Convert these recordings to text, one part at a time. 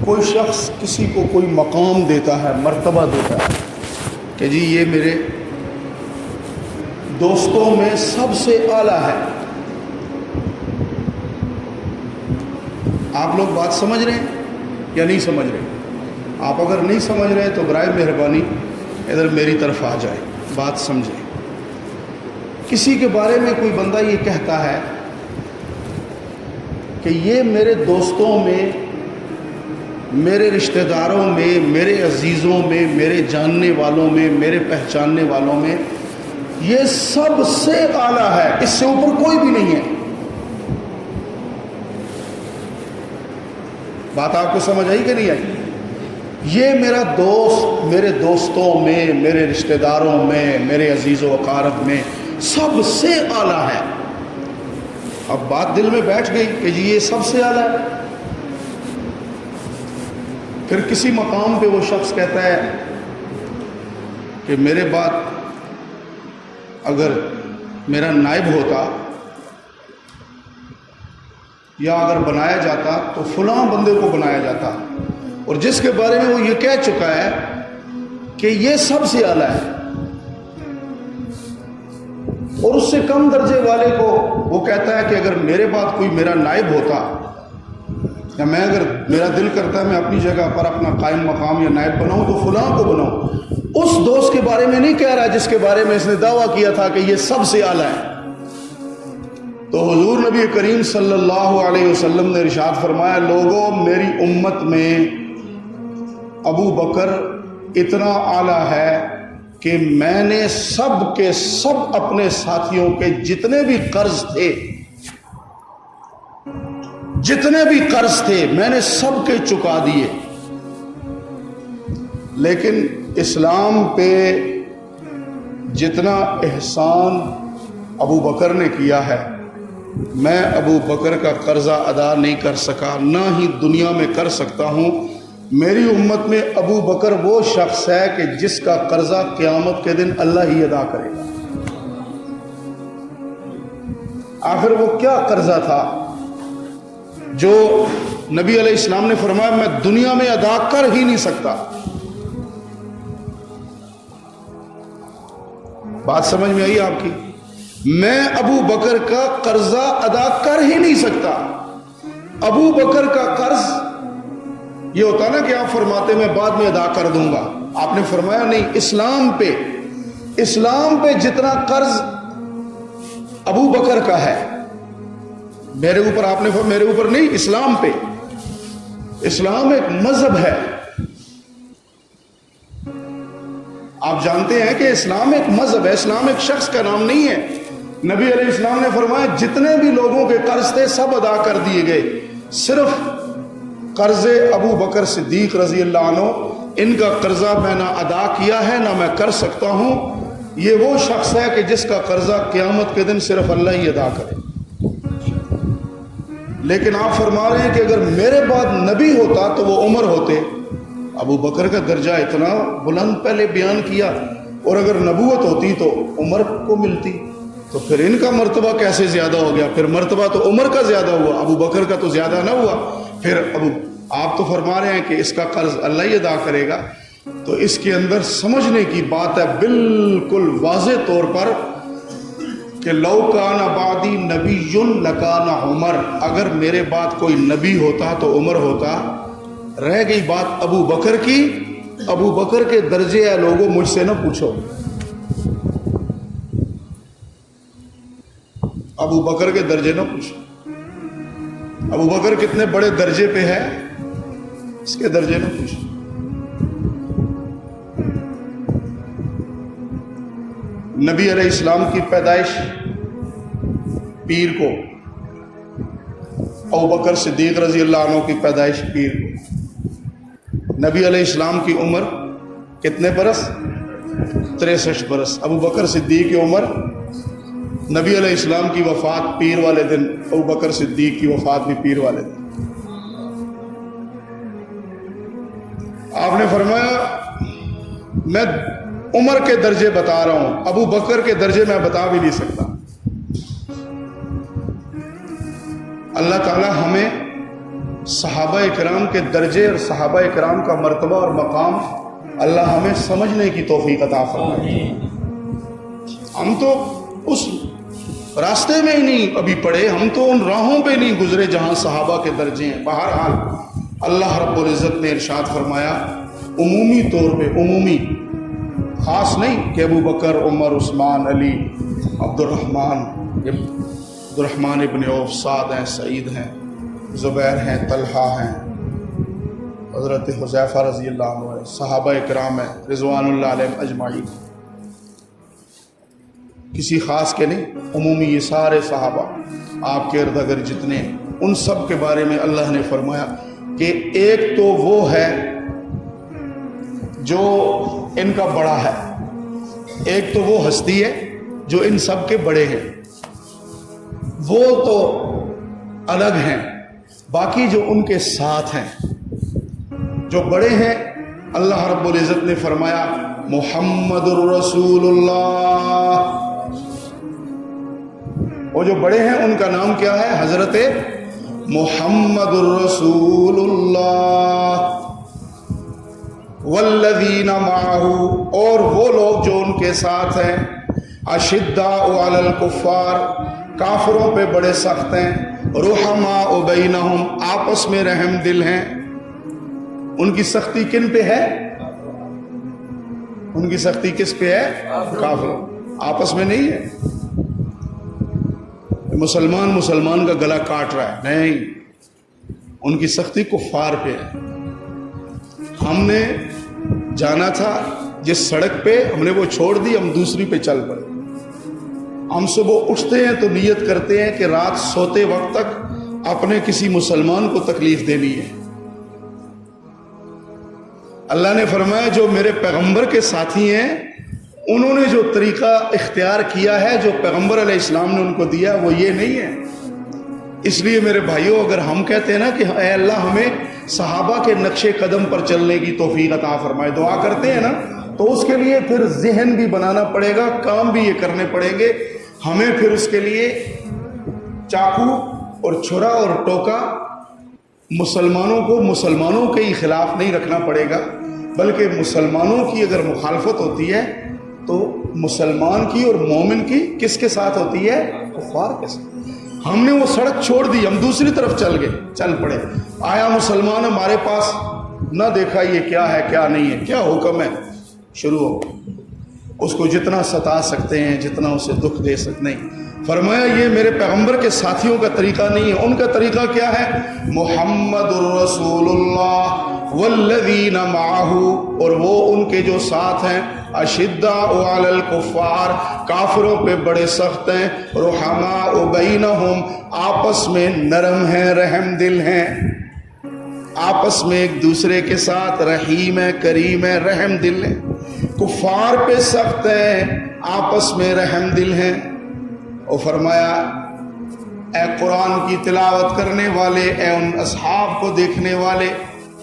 کوئی شخص کسی کو کوئی مقام دیتا ہے، مرتبہ دیتا ہے کہ جی یہ میرے دوستوں میں سب سے اعلیٰ ہے. آپ لوگ بات سمجھ رہے ہیں یا نہیں سمجھ رہے؟ آپ اگر نہیں سمجھ رہے تو برائے مہربانی ادھر میری طرف آ جائے، بات سمجھیں. کسی کے بارے میں کوئی بندہ یہ کہتا ہے کہ یہ میرے دوستوں میں، میرے رشتہ داروں میں، میرے عزیزوں میں، میرے جاننے والوں میں، میرے پہچاننے والوں میں یہ سب سے اعلیٰ ہے، اس سے اوپر کوئی بھی نہیں ہے. بات آپ کو سمجھ آئی کہ نہیں آئی؟ یہ میرا دوست میرے دوستوں میں، میرے رشتہ داروں میں، میرے عزیز و اقارب میں سب سے اعلیٰ ہے. اب بات دل میں بیٹھ گئی کہ جی یہ سب سے اعلیٰ ہے. پھر کسی مقام پہ وہ شخص کہتا ہے کہ میرے بعد اگر میرا نائب ہوتا یا اگر بنایا جاتا تو فلاں بندے کو بنایا جاتا، اور جس کے بارے میں وہ یہ کہہ چکا ہے کہ یہ سب سے اعلیٰ ہے، اور اس سے کم درجے والے کو وہ کہتا ہے کہ اگر میرے بعد کوئی میرا نائب ہوتا، یا میں اگر میرا دل کرتا ہے میں اپنی جگہ پر اپنا قائم مقام یا نائب بناؤں تو فلاں کو بناؤں. اس دوست کے بارے میں نہیں کہہ رہا جس کے بارے میں اس نے دعویٰ کیا تھا کہ یہ سب سے اعلیٰ ہے. تو حضور نبی کریم صلی اللہ علیہ وسلم نے ارشاد فرمایا، لوگوں میری امت میں ابو بکر اتنا اعلیٰ ہے کہ میں نے سب کے سب اپنے ساتھیوں کے جتنے بھی قرض تھے میں نے سب کے چکا دیے. لیکن اسلام پہ جتنا احسان ابو بکر نے کیا ہے، میں ابو بکر کا قرضہ ادا نہیں کر سکا، نہ ہی دنیا میں کر سکتا ہوں. میری امت میں ابو بکر وہ شخص ہے کہ جس کا قرضہ قیامت کے دن اللہ ہی ادا کرے گا. آخر وہ کیا قرضہ تھا جو نبی علیہ السلام نے فرمایا میں دنیا میں ادا کر ہی نہیں سکتا؟ بات سمجھ میں آئی آپ کی؟ میں ابو بکر کا قرضہ ادا کر ہی نہیں سکتا. ابو بکر کا قرض یہ ہوتا نا کہ آپ فرماتے میں بعد میں ادا کر دوں گا، آپ نے فرمایا نہیں. اسلام پہ جتنا قرض ابو بکر کا ہے، میرے اوپر آپ نے فرمایا میرے اوپر نہیں، اسلام پہ. اسلام ایک مذہب ہے. آپ جانتے ہیں کہ اسلام ایک مذہب ہے، اسلام ایک شخص کا نام نہیں ہے. نبی علیہ السلام نے فرمایا جتنے بھی لوگوں کے قرض تھے سب ادا کر دیے گئے، صرف قرض ابو بکر صدیق رضی اللہ عنہ، ان کا قرضہ میں نہ ادا کیا ہے نہ میں کر سکتا ہوں. یہ وہ شخص ہے کہ جس کا قرضہ قیامت کے دن صرف اللہ ہی ادا کرے. لیکن آپ فرما رہے ہیں کہ اگر میرے بعد نبی ہوتا تو وہ عمر ہوتے. ابو بکر کا درجہ اتنا بلند پہلے بیان کیا، اور اگر نبوت ہوتی تو عمر کو ملتی، تو پھر ان کا مرتبہ کیسے زیادہ ہو گیا؟ پھر مرتبہ تو عمر کا زیادہ ہوا، ابو بکر کا تو زیادہ نہ ہوا. پھر آپ تو فرما رہے ہیں کہ اس کا قرض اللہ ہی ادا کرے گا. تو اس کے اندر سمجھنے کی بات ہے بالکل واضح طور پر کہ لو کان بعدی نبی لکان عمر، اگر میرے بعد کوئی نبی ہوتا تو عمر ہوتا. رہ گئی بات ابو بکر کی. ابو بکر کے درجے ہے لوگوں مجھ سے نہ پوچھو. ابو بکر کے درجے نہ پوچھو. ابو بکر کتنے بڑے درجے پہ ہے اس کے درجے نہ پوچھو. نبی علیہ السلام کی پیدائش پیر کو، ابو بکر صدیق رضی اللہ عنہ کی پیدائش پیر کو. نبی علیہ السلام کی عمر کتنے برس؟ 63 برس. ابو بکر صدیق کی عمر، نبی علیہ السلام کی وفات پیر والے دن، ابو بکر صدیق کی وفات بھی پیر والے دن. آپ نے فرمایا میں عمر کے درجے بتا رہا ہوں، ابو بکر کے درجے میں بتا بھی نہیں سکتا. اللہ تعالی ہمیں صحابہ کرام کے درجے اور صحابہ کرام کا مرتبہ اور مقام اللہ ہمیں سمجھنے کی توفیق عطا فرمائے۔ ہم تو اس راستے میں ہی نہیں ابھی پڑے، ہم تو ان راہوں پہ نہیں گزرے جہاں صحابہ کے درجے ہیں۔ بہرحال اللہ رب العزت نے ارشاد فرمایا عمومی طور پہ، عمومی، خاص نہیں کہ ابو بکر، عمر، عثمان، علی، عبد الرحمن ابن عوف، سعد ہیں، سعید ہیں، زبیر ہیں، طلحہ ہیں، حضرت حذیفہ رضی اللہ عنہ ہیں، صحابہ کرام ہیں رضوان اللہ علیہم اجمعین، کسی خاص کے نہیں، عمومی یہ سارے صحابہ آپ کے ارد گرد جتنے، ان سب کے بارے میں اللہ نے فرمایا کہ ایک تو وہ ہے جو ان کا بڑا ہے، ایک تو وہ ہستی ہے جو ان سب کے بڑے ہیں، وہ تو الگ ہیں، باقی جو ان کے ساتھ ہیں جو بڑے ہیں، اللہ رب العزت نے فرمایا محمد الرسول اللہ، وہ جو بڑے ہیں ان کا نام کیا ہے؟ حضرت محمد الرسول اللہ، والذین معہ، اور وہ لوگ جو ان کے ساتھ ہیں، اشداء علی الکفار، کافروں پہ بڑے سخت ہیں، رحماء بینہم، آپس میں رحم دل ہیں۔ ان کی سختی کن پہ ہے؟ ان کی سختی کس پہ ہے؟ کافروں، آپس میں نہیں ہے۔ مسلمان کا گلا کاٹ رہا ہے، نہیں، ان کی سختی کفار پہ ہے۔ ہم نے جانا تھا جس سڑک پہ، ہم نے وہ چھوڑ دی، ہم دوسری پہ چل پڑے۔ ہم صبح اٹھتے ہیں تو نیت کرتے ہیں کہ رات سوتے وقت تک اپنے کسی مسلمان کو تکلیف دینی ہے۔ اللہ نے فرمایا جو میرے پیغمبر کے ساتھی ہیں انہوں نے جو طریقہ اختیار کیا ہے، جو پیغمبر علیہ السلام نے ان کو دیا، وہ یہ نہیں ہے۔ اس لیے میرے بھائیوں، اگر ہم کہتے ہیں نا کہ اے اللہ ہمیں صحابہ کے نقش قدم پر چلنے کی توفیق عطا فرمائے، دعا کرتے ہیں نا، تو اس کے لیے پھر ذہن بھی بنانا پڑے گا، کام بھی یہ کرنے پڑیں گے۔ ہمیں پھر اس کے لیے چاقو اور چھرا اور ٹوکا مسلمانوں کو مسلمانوں کے ہی خلاف نہیں رکھنا پڑے گا، بلکہ مسلمانوں کی اگر مخالفت ہوتی ہے تو مسلمان کی اور مومن کی کس کے ساتھ ہوتی ہے؟ کفار کے ساتھ۔ ہم نے وہ سڑک چھوڑ دی، ہم دوسری طرف چل پڑے۔ آیا مسلمان ہمارے پاس، نہ دیکھا یہ کیا ہے کیا نہیں ہے، کیا حکم ہے، شروع ہو، اس کو جتنا ستا سکتے ہیں، جتنا اسے دکھ دے سکتے ہیں۔ فرمایا یہ میرے پیغمبر کے ساتھیوں کا طریقہ نہیں ہے۔ ان کا طریقہ کیا ہے؟ محمد الرسول اللہ والذین معہ، اور وہ ان کے جو ساتھ ہیں، اشداء علی الکفار، کافروں پہ بڑے سخت ہیں، رحماء بینہم، آپس میں نرم ہیں، رحم دل ہیں، آپس میں ایک دوسرے کے ساتھ رحیم ہے، کریم ہے، رحم دل ہے۔ کفار پہ سخت ہیں، آپس میں رحم دل ہیں۔ اور فرمایا اے قرآن کی تلاوت کرنے والے، اے ان اصحاب کو دیکھنے والے،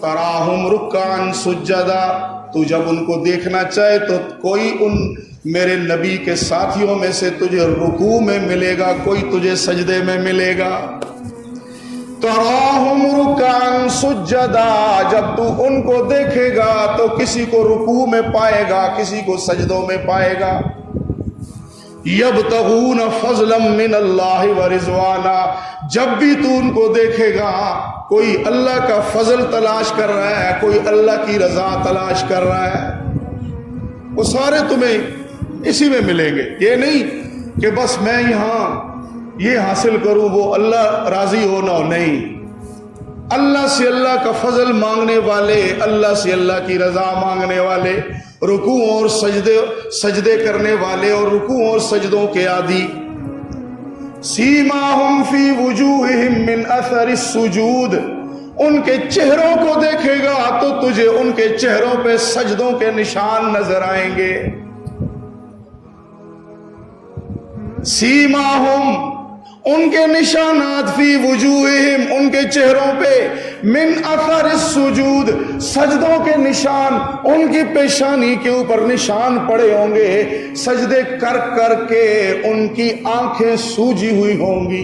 تراہم رکعا سجدا، تو جب ان کو دیکھنا چاہے تو کوئی ان میرے نبی کے ساتھیوں میں سے تجھے رکوع میں ملے گا، کوئی تجھے سجدے میں ملے گا۔ تراہم رکعا سجدا، جب تو ان کو دیکھے گا تو کسی کو رکوع میں پائے گا، کسی کو سجدوں میں پائے گا۔ یبتغون فضلا من اللہ ورضوانا، جب بھی تو ان کو دیکھے گا کوئی اللہ کا فضل تلاش کر رہا ہے، کوئی اللہ کی رضا تلاش کر رہا ہے، وہ سارے تمہیں اسی میں ملیں گے۔ یہ نہیں کہ بس میں یہاں یہ حاصل کروں وہ اللہ راضی ہو نہ ہو، نہیں، اللہ سے اللہ کا فضل مانگنے والے، اللہ سے اللہ کی رضا مانگنے والے، رکوع اور سجدے کرنے والے اور رکوع اور سجدوں کے عادی۔ سیماہم فی وجوہہم من اثر السجود، ان کے چہروں کو دیکھے گا تو تجھے ان کے چہروں پہ سجدوں کے نشان نظر آئیں گے۔ سیماہم، ان کے نشانات، فی وجوہہم، ان کے چہروں پہ، من اثر السجود، سجدوں کے نشان، ان کی پیشانی کے اوپر نشان پڑے ہوں گے، سجدے کر کر کے ان کی آنکھیں سوجی ہوئی ہوں گی۔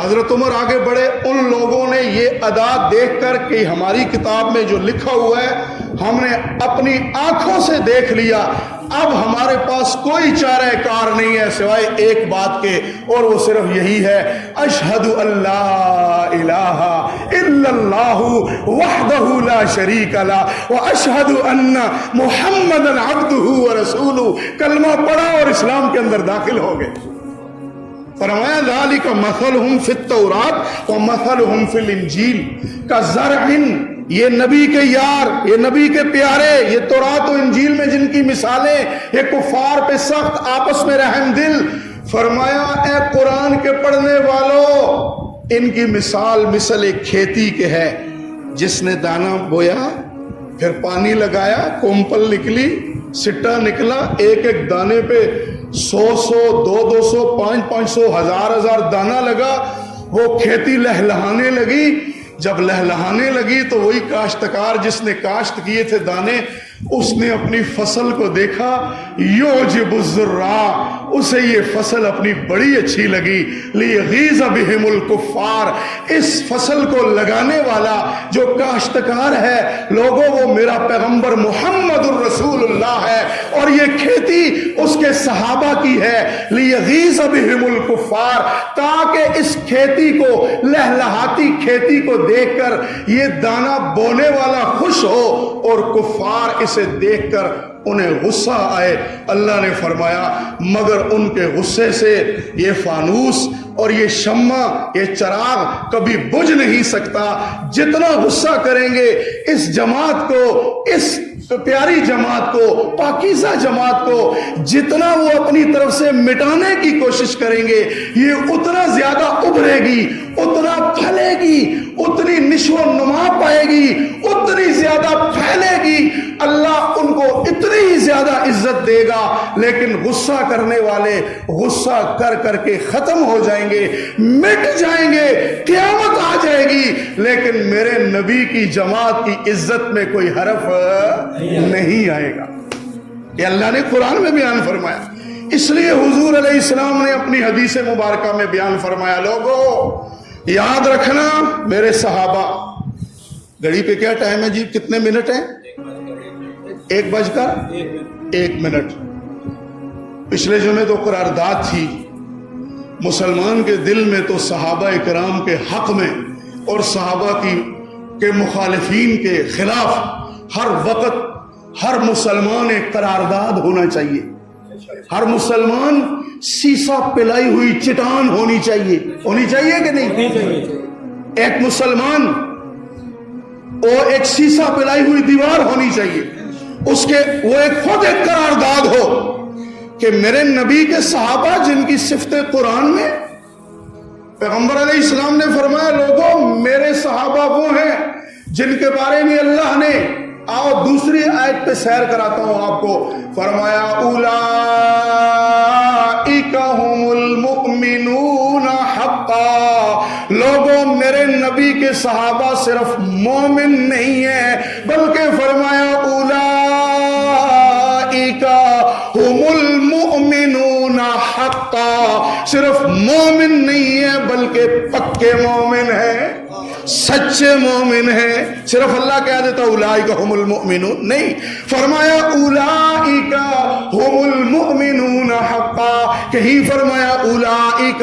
حضرت عمر آگے بڑھے، ان لوگوں نے یہ ادا دیکھ کر کہ ہماری کتاب میں جو لکھا ہوا ہے ہم نے اپنی آنکھوں سے دیکھ لیا، اب ہمارے پاس کوئی چارہ کار نہیں ہے سوائے ایک بات کے، اور وہ صرف یہی ہے، اشہد اللہ الہ الا اللہ وحدہ لا شریک لہ واشہد ان محمدا عبدہ ورسولہ۔ کلمہ پڑھا اور اسلام کے اندر داخل ہو گئے۔ فرمایا ذالک مثلہم فی التوراۃ ومثلہم فی الانجیل کزرع، یہ نبی کے یار، یہ نبی کے پیارے، یہ تورات و انجیل میں جن کی مثالیں، یہ کفار پہ سخت آپس میں رحم دل۔ فرمایا اے قرآن کے پڑھنے والوں، ان کی مثال مثل ایک کھیتی کے ہے جس نے دانہ بویا، پھر پانی لگایا، کومپل نکلی، سٹا نکلا، ایک ایک دانے پہ 100 200 500 1000 دانہ لگا، وہ کھیتی لہلہانے لگی۔ جب لہلہانے لگی تو وہی کاشتکار جس نے کاشت کیے تھے دانے، اس نے اپنی فصل کو دیکھا، یعجب الزراع، اسے یہ فصل اپنی بڑی اچھی لگی، لیغیظ بہم الکفار، اس فصل کو لگانے والا جو کاشتکار ہے لوگوں وہ میرا پیغمبر محمد الرسول اللہ ہے، اور یہ کھیتی اس کے صحابہ کی ہے، لیغیظ بہم الکفار، تاکہ اس کھیتی کو، لہلہاتی کھیتی کو دیکھ کر یہ دانہ بونے والا خوش ہو اور کفار اسے دیکھ کر انہیں غصہ آئے۔ اللہ نے فرمایا مگر ان کے غصے سے یہ فانوس اور یہ شمع، یہ چراغ کبھی بجھ نہیں سکتا۔ جتنا غصہ کریں گے اس جماعت کو، اس پیاری جماعت کو، پاکیزہ جماعت کو، جتنا وہ اپنی طرف سے مٹانے کی کوشش کریں گے یہ اتنا زیادہ ابھرے گی، اتنا پھلے گی، اتنی نشو و نما پائے گی، اتنی زیادہ پھیلے گی، اللہ ان کو اتنی زیادہ عزت دے گا۔ لیکن غصہ کرنے والے غصہ کر کر کے ختم ہو جائیں گے، مٹ جائیں گے، قیامت آ جائے گی، لیکن میرے نبی کی جماعت کی عزت میں کوئی حرف نہیں آئے گا۔ یہ اللہ نے قرآن میں بیان فرمایا۔ اس لیے حضور علیہ السلام نے اپنی حدیث مبارکہ میں بیان فرمایا، لوگوں یاد رکھنا میرے صحابہ، گھڑی پہ کیا ٹائم ہے جی، کتنے منٹ ہیں؟ 1:01۔ پچھلے جمعے تو قرارداد تھی، مسلمان کے دل میں تو صحابہ کرام کے حق میں اور صحابہ کے مخالفین کے خلاف ہر وقت ہر مسلمان ایک قرارداد ہونا چاہیے، ہر مسلمان سیسا پلائی ہوئی چٹان ہونی چاہیے کہ نہیں؟ ایک مسلمان وہ ایک سیسا پلائی ہوئی دیوار ہونی چاہیے، اس کے وہ ایک خود ایک قرارداد ہو کہ میرے نبی کے صحابہ جن کی صفت قرآن میں پیغمبر علیہ السلام نے فرمایا، لوگوں میرے صحابہ وہ ہیں جن کے بارے میں اللہ نے، آؤ دوسری آیت پہ سیر کراتا ہوں آپ کو، فرمایا اولئک هم المؤمنون حقا، لوگوں میرے نبی کے صحابہ صرف مومن نہیں ہیں بلکہ فرمایا اولئک هم المؤمنون حقا، صرف مومن نہیں ہے بلکہ پکے مومن ہیں، سچے مومن ہیں۔ صرف اللہ کہہ دیتا اولئک هم المؤمنون نہیں، فرمایا اولئک هم المؤمنون حقا، کہیں فرمایا اولئک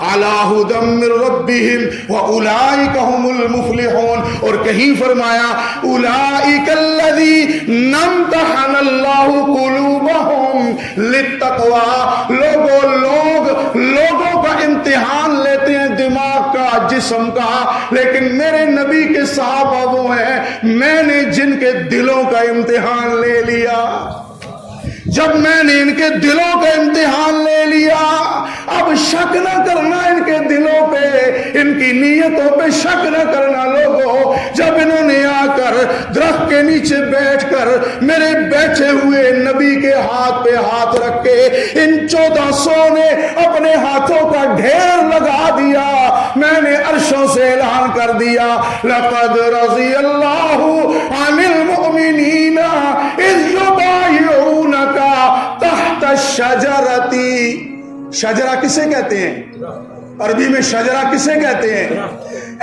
علی ھدی من ربہم واولئک هم المفلحون، اور کہیں فرمایا اولئک الذین امتحن اللہ قلوبہم للتقوی، لوگوں کا امتحان لیتے ہیں، دماغ کا، جسم کا، لیکن میرے نبی کے صحابہ وہ ہیں میں نے جن کے دلوں کا امتحان لے لیا۔ جب میں نے ان کے دلوں کا امتحان لے لیا، اب شک نہ کرنا ان کے دلوں پہ، ان کی نیتوں پہ شک نہ کرنا لوگوں۔ جب انہوں نے آ کر درخت کے نیچے بیٹھ کر میرے بیٹھے ہوئے نبی کے ہاتھ پہ ہاتھ رکھ کے ان 1400 نے اپنے ہاتھوں کا ڈھیر لگا دیا، میں نے عرشوں سے اعلان کر دیا، لقد رضی اللہ عن المؤمنین اذ یبایعونک تحت الشجرۃ۔ شجرہ کسے کہتے ہیں؟ عربی میں شجرہ کسے کہتے ہیں؟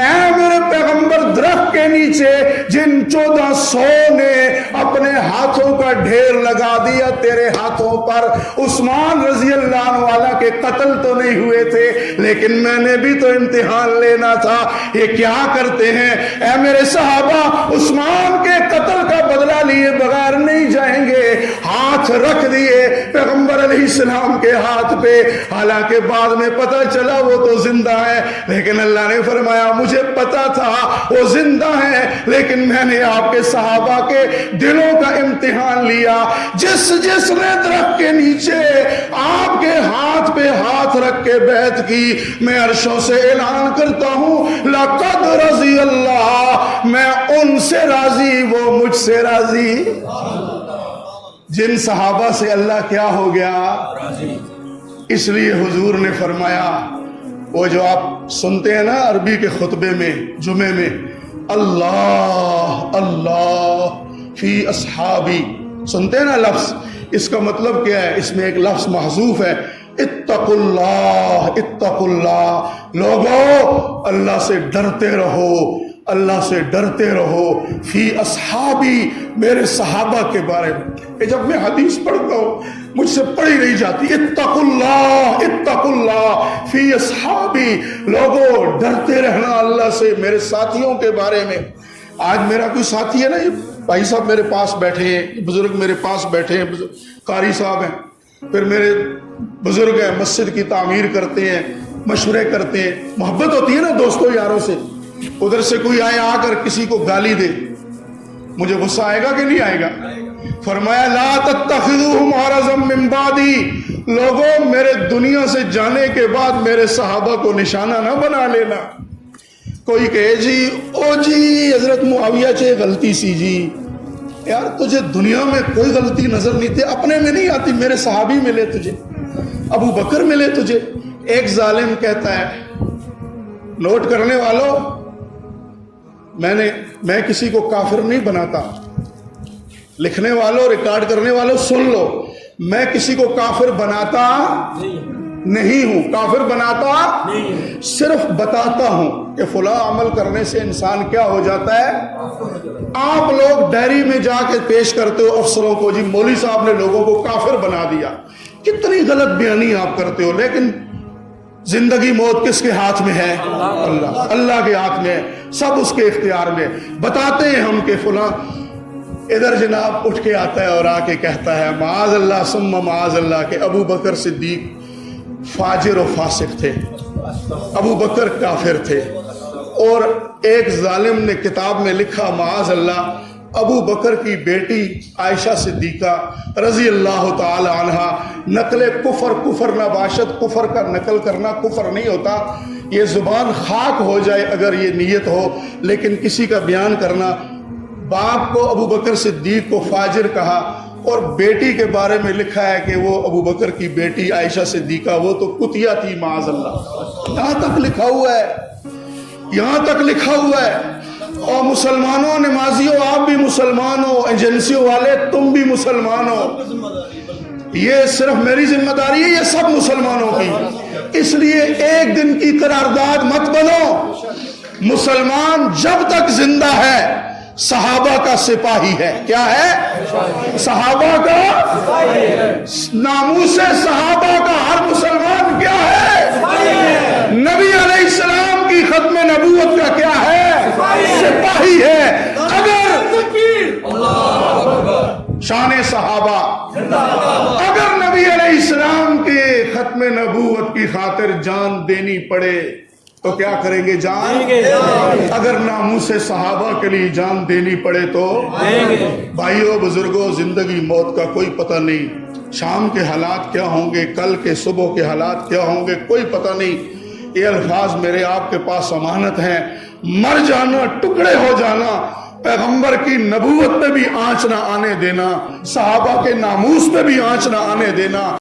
اے میرے پیغمبر، درخت کے نیچے جن 1400 نے اپنے ہاتھوں کا ڈھیر لگا دیا تیرے ہاتھوں پر، عثمان رضی اللہ عنہ والا کے قتل تو نہیں ہوئے تھے، لیکن میں نے بھی تو امتحان لینا تھا، یہ کیا کرتے ہیں؟ اے میرے صحابہ، عثمان کے قتل کا بدلہ لیے بغیر نہیں جائیں گے۔ ہاتھ رکھ دیے پیغمبر علیہ السلام کے ہاتھ پہ، حالانکہ بعد میں پتہ چلا وہ تو زندہ ہے، لیکن اللہ نے فرمایا مجھے پتا تھا وہ زندہ ہے، لیکن میں نے آپ کے صحابہ کے دلوں کا امتحان لیا۔ جس نے درخت کے نیچے آپ کے ہاتھ پہ ہاتھ رکھ کے بیعت کی، میں عرشوں سے اعلان کرتا ہوں لقد رضی اللہ، میں ان سے راضی، وہ مجھ سے راضی۔ جن صحابہ سے اللہ کیا ہو گیا؟ اس لیے حضور نے فرمایا، وہ جو آپ سنتے ہیں نا عربی کے خطبے میں، جمعے میں، اللہ اللہ فی اصحابی، سنتے ہیں نا لفظ، اس کا مطلب کیا ہے؟ اس میں ایک لفظ محذوف ہے، اتقوا اللہ، اتقوا اللہ، لوگو اللہ سے ڈرتے رہو، اللہ سے ڈرتے رہو، فی اصحابی، میرے صحابہ کے بارے میں۔ جب میں حدیث پڑھتا ہوں مجھ سے پڑھی نہیں جاتی، اتقوا اللہ، اتقوا اللہ فی اصحابی، لوگوں ڈرتے رہنا اللہ سے میرے ساتھیوں کے بارے میں۔ آج میرا کوئی ساتھی ہے نا، یہ بھائی صاحب میرے پاس بیٹھے ہیں، بزرگ میرے پاس بیٹھے ہیں، قاری صاحب ہیں، پھر میرے بزرگ ہیں، مسجد کی تعمیر کرتے ہیں، مشورے کرتے ہیں، محبت ہوتی ہے نا دوستوں یاروں سے۔ ادھر سے کوئی آئے آ کر کسی کو گالی دے، مجھے غصہ آئے گا کہ نہیں آئے گا؟ فرمایا لا تتخذوهم عرضا من بعدی، لوگوں میرے دنیا سے جانے کے بعد میرے صحابہ کو نشانہ نہ بنا لینا۔ کوئی کہے جی او جی حضرت معاویہ چے غلطی سی جی، یار تجھے دنیا میں کوئی غلطی نظر نہیں تھی، اپنے میں نہیں آتی، میرے صحابی ملے تجھے، ابو بکر ملے تجھے۔ ایک ظالم کہتا ہے، نوٹ کرنے والوں، میں کسی کو کافر نہیں بناتا، لکھنے والوں، ریکارڈ کرنے والوں سن لو، میں کسی کو کافر بناتا نہیں ہوں، کافر بناتا صرف بتاتا ہوں کہ فلاں عمل کرنے سے انسان کیا ہو جاتا ہے۔ آپ لوگ ڈائری میں جا کے پیش کرتے ہو افسروں کو، جی مولوی صاحب نے لوگوں کو کافر بنا دیا، کتنی غلط بیانی آپ کرتے ہو، لیکن زندگی موت کس کے ہاتھ میں ہے؟ اللہ کے ہاتھ میں ہے، سب اس کے اختیار میں۔ بتاتے ہیں ہم کہ فلاں، ادھر جناب اٹھ کے آتا ہے اور آ کے کہتا ہے معاذ اللہ ثم معاذ اللہ کہ ابو بکر صدیق فاجر و فاسق تھے، ابو بکر کافر تھے۔ اور ایک ظالم نے کتاب میں لکھا معاذ اللہ، ابو بکر کی بیٹی عائشہ صدیقہ رضی اللہ تعالی عنہا، نقل کفر نباشت، کفر کا نقل کرنا کفر نہیں ہوتا، یہ زبان خاک ہو جائے اگر یہ نیت ہو، لیکن کسی کا بیان کرنا، باپ کو ابو بکر صدیق کو فاجر کہا، اور بیٹی کے بارے میں لکھا ہے کہ وہ ابو بکر کی بیٹی عائشہ صدیقہ وہ تو کتیا تھی معاذ اللہ۔ یہاں تک لکھا ہوا ہے، یہاں تک لکھا ہوا ہے۔ اور مسلمانوں، نمازیوں، آپ بھی مسلمان ہو، ایجنسیوں والے تم بھی مسلمان ہو، یہ صرف میری ذمہ داری ہے، یہ سب مسلمانوں کی، اس لیے ایک دن کی قرارداد مت بنو۔ مسلمان جب تک زندہ ہے صحابہ کا سپاہی ہے۔ کیا ہے؟ صحابہ کا ناموس صحابہ کا ہر مسلمان کیا ہے؟ نبی علیہ السلام کی ختم نبوت کا کیا ہے؟ سپاہی ہے۔ اگر شان صحابہ، اگر نبی علیہ السلام کے ختم نبوت کی خاطر جان دینی پڑے تو کیا کریں گے؟ جان۔ اگر ناموس صحابہ کے لیے جان دینی پڑے تو بھائیو بزرگوں، زندگی موت کا کوئی پتہ نہیں، شام کے حالات کیا ہوں گے، کل کے صبح کے حالات کیا ہوں گے، کوئی پتہ نہیں۔ یہ الفاظ میرے آپ کے پاس امانت ہیں، مر جانا، ٹکڑے ہو جانا، پیغمبر کی نبوت پہ بھی آنچ نہ آنے دینا، صحابہ کے ناموس پہ بھی آنچ نہ آنے دینا۔